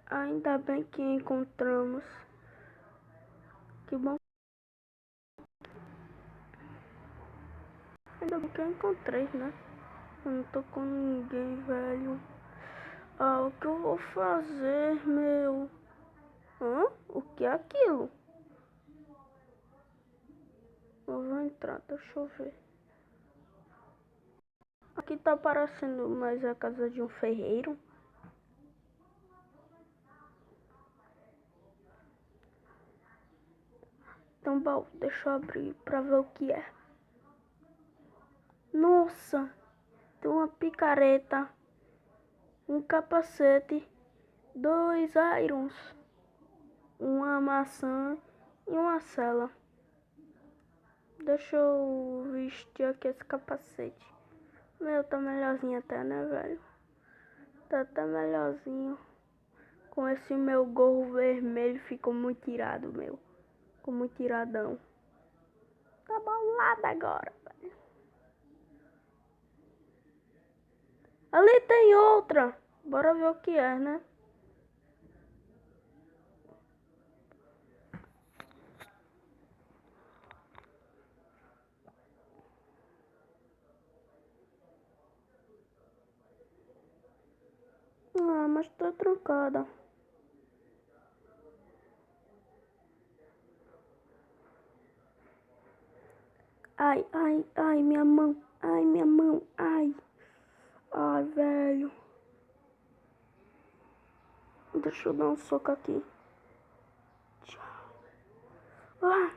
Ainda bem que encontramos. Que bom. Ainda bem que eu encontrei, né? Eu não tô com ninguém, velho. O que eu vou fazer, meu? O que é aquilo? Eu vou entrar, deixa eu ver. Aqui tá parecendo mais a casa de um ferreiro. Então, bom, deixa eu abrir pra ver o que é. Nossa, tem uma picareta, um capacete, 2 irons, uma maçã e uma cela. Deixa eu vestir aqui esse capacete. Meu, tá melhorzinho até, né, velho? Tá até melhorzinho. Com esse meu gorro vermelho ficou muito irado, meu. Ficou muito iradão. Tá bolado agora, velho. Ali tem outra. Bora ver o que é, né? Mas tá trancada. Ai, ai, ai, minha mão. Ai, minha mão. Ai. Ai, velho. Deixa eu dar um soco aqui. Ah.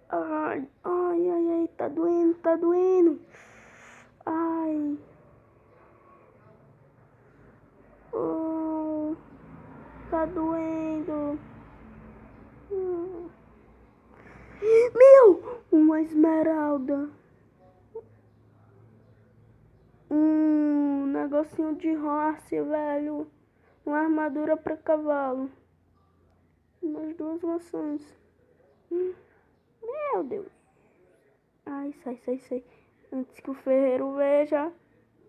Ai, ai, ai, ai. Tá doendo, tá doendo. Ai. Tá doendo. Meu! Uma esmeralda. Um negocinho de horse, velho. Uma armadura pra cavalo. Umas 2 maçãs. Meu Deus. Ai, sai, sai, sai. Antes que o ferreiro veja.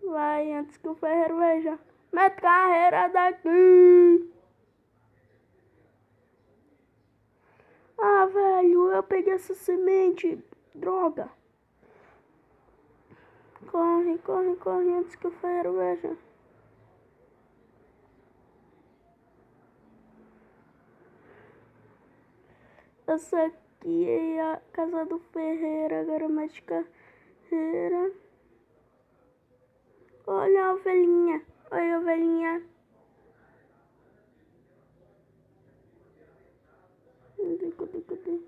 Vai, antes que o ferreiro veja. Mete carreira daqui. Velho, eu peguei essa semente. Droga. Corre, corre, corre antes que o ferreiro veja. Essa aqui é a casa do ferreiro. Agora mete carreira. Olha a ovelhinha. Olha a ovelhinha. Cadê?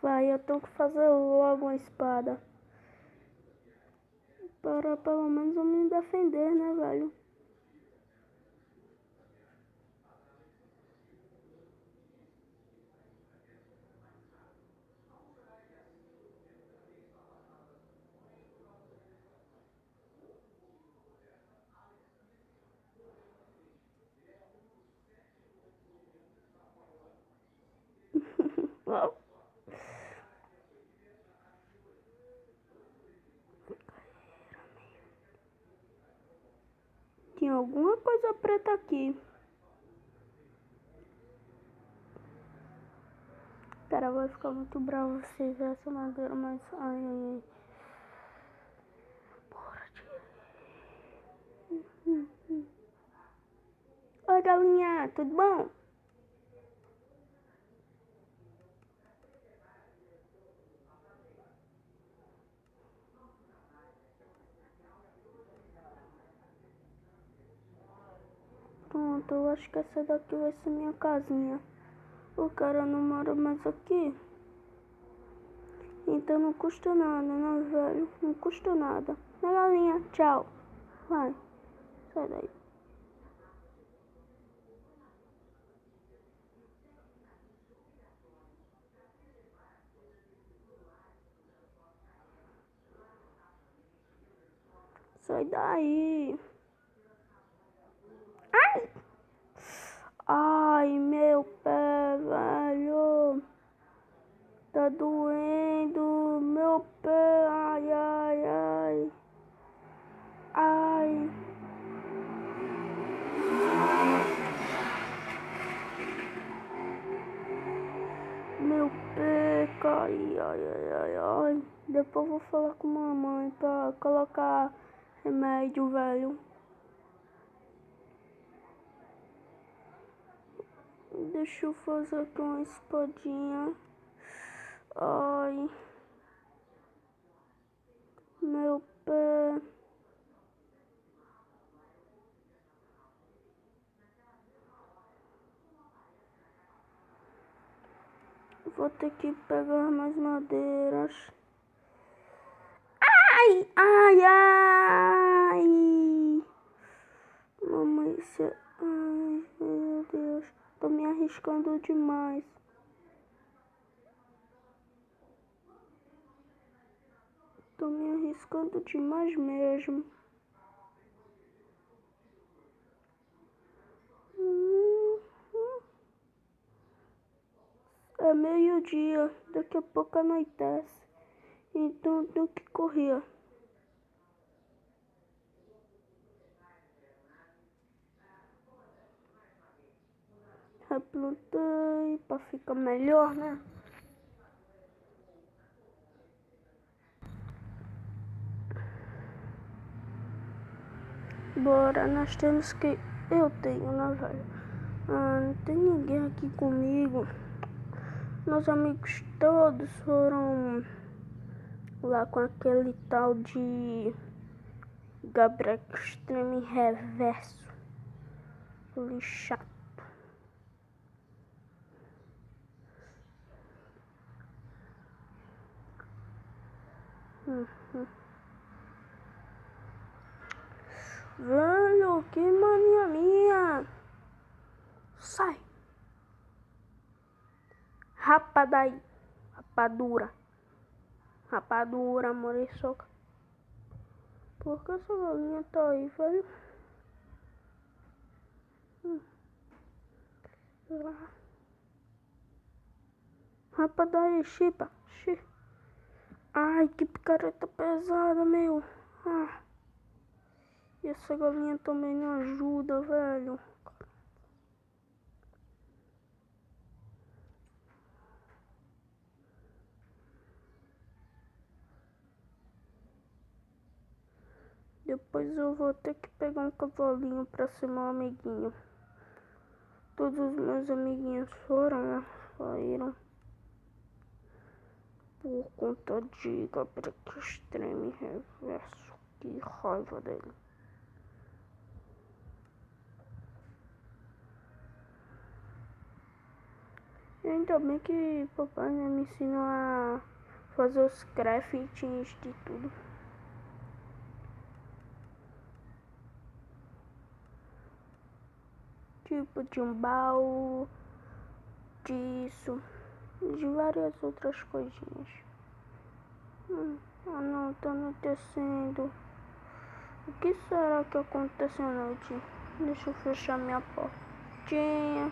Vai, eu tenho que fazer logo uma espada. Para pelo menos eu me defender, né, velho? Tinha alguma coisa preta aqui. Cara, vai ficar muito bravo se ver essa madeira, mas... Ai, ai, ai. Bora, tira. Oi, galinha, tudo bom? Pronto, eu acho que essa daqui vai ser minha casinha. O cara não mora mais aqui. Então não custa nada, né, velho? Não custa nada. Né, galinha? Tchau. Vai. Sai daí. Sai daí. Ai! Ai, meu pé, velho. Tá doendo. Meu pé. Ai, ai. Ai, ai, ai, ai, ai. Depois eu vou falar com mamãe pra colocar remédio, velho. Deixa eu fazer aqui uma espadinha. Ai. Meu pé. Vou ter que pegar mais madeiras. Ai, ai, ai. Mamãe, ai, meu Deus. Tô me arriscando demais. Tô me arriscando demais mesmo. É meio-dia, daqui a pouco anoitece. Então tenho que correr. Replantei pra ficar melhor, né? Bora, nós temos que... Eu tenho, né, velho? Não tem ninguém aqui comigo. Meus amigos todos foram lá com aquele tal de Gabriel Extreme Reverso. Aquele chato. Velho, que mania minha! Sai! Rapa daí! Rapadura! Rapadura, muriçoca! Por que essa galinha tá aí, velho? Rapa daí, chipa! Ai, que picareta pesada, meu! Ah. E essa galinha também não ajuda, velho. Depois eu vou ter que pegar um cavalinho pra ser meu amiguinho. Todos os meus amiguinhos foram, né? Saíram. Por conta de Gabriel Extreme Reverso. Que raiva dele. E ainda bem que papai, né, me ensinou a fazer os craftings de tudo. Tipo de um baú, disso, de várias outras coisinhas. Não, tá anoitecendo. O que será que aconteceu à noite? Deixa eu fechar minha portinha.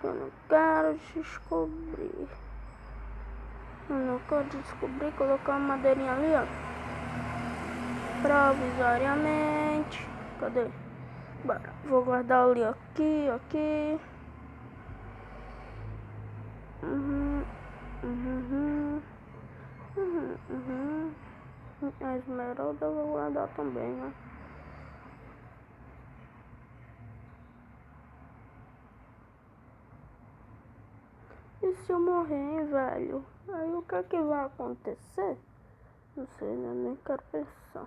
Eu não quero descobrir. Eu não quero descobrir. Colocar uma madeirinha ali, ó. Provisoriamente. Cadê? Bora. Vou guardar ali, aqui, aqui. A esmeralda eu vou guardar também, né? E se eu morrer, velho? Aí o que é que vai acontecer? Não sei, né? Nem quero pensar.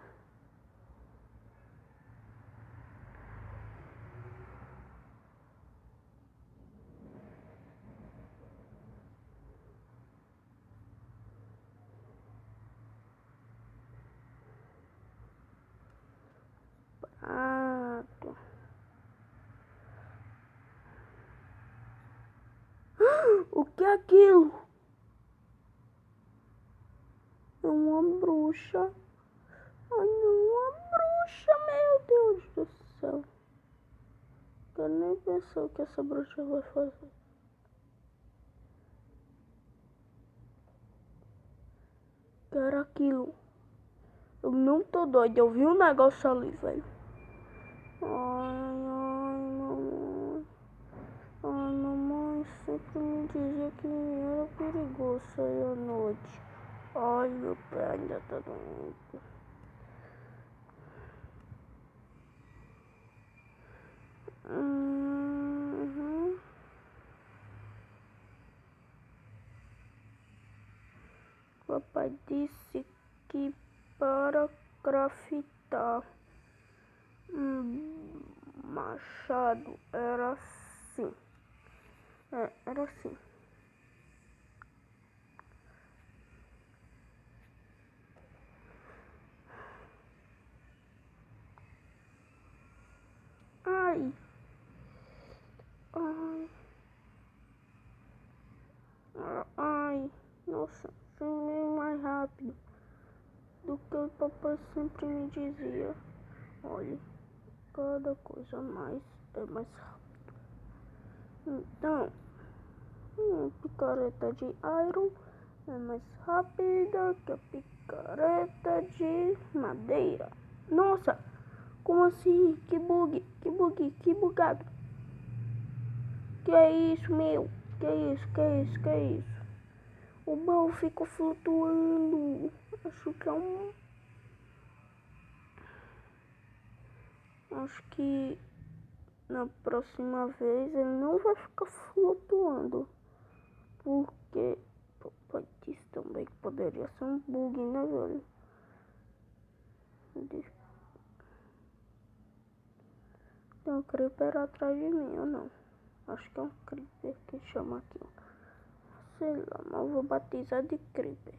Pronto. O que é aquilo? É uma bruxa. Ai, não, uma bruxa, meu Deus do céu. Eu nem pensei o que essa bruxa vai fazer. Que era aquilo? Eu não tô doida, eu vi um negócio ali, velho. Ai, mamãe. Ai, mamãe sempre me dizia que era perigoso sair à noite. ainda tá doendo. Papai disse que para craftar machado era assim. Era assim. Ai. Ai. Ai. Nossa, meio mais rápido do que o papai sempre me dizia. Olha, cada coisa mais é mais rápido. Então, picareta de iron é mais rápida que a picareta de madeira. Nossa, como assim? Que bug, que bugado. Que é isso, meu? Que é isso? O baú fica flutuando. Acho que é um... Acho que na próxima vez ele não vai ficar flutuando. Porque papai disse também que poderia ser um bug, né, velho? Tem um creeper atrás de mim, ou não? Acho que é um creeper que chama aqui, ó. Sei lá, mas eu vou batizar de creeper.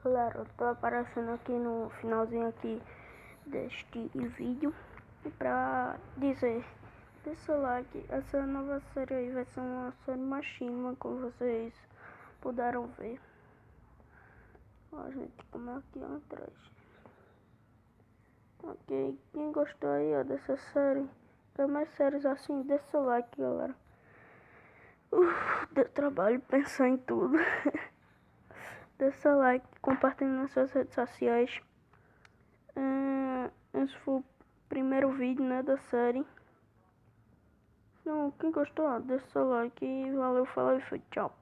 Galera, eu tô aparecendo aqui no finalzinho aqui deste vídeo pra dizer, deixa o like, essa nova série aí vai ser uma série machinima, como vocês puderam ver. Ó, gente, como é aqui atrás. Ok, quem gostou aí, ó, dessa série, quer mais séries assim, deixa o like, galera. Deu trabalho pensar em tudo. Deixa o like, compartilhe nas suas redes sociais. Esse foi o primeiro vídeo, né, da série. Então, quem gostou, deixa o like e valeu, falou e foi, tchau.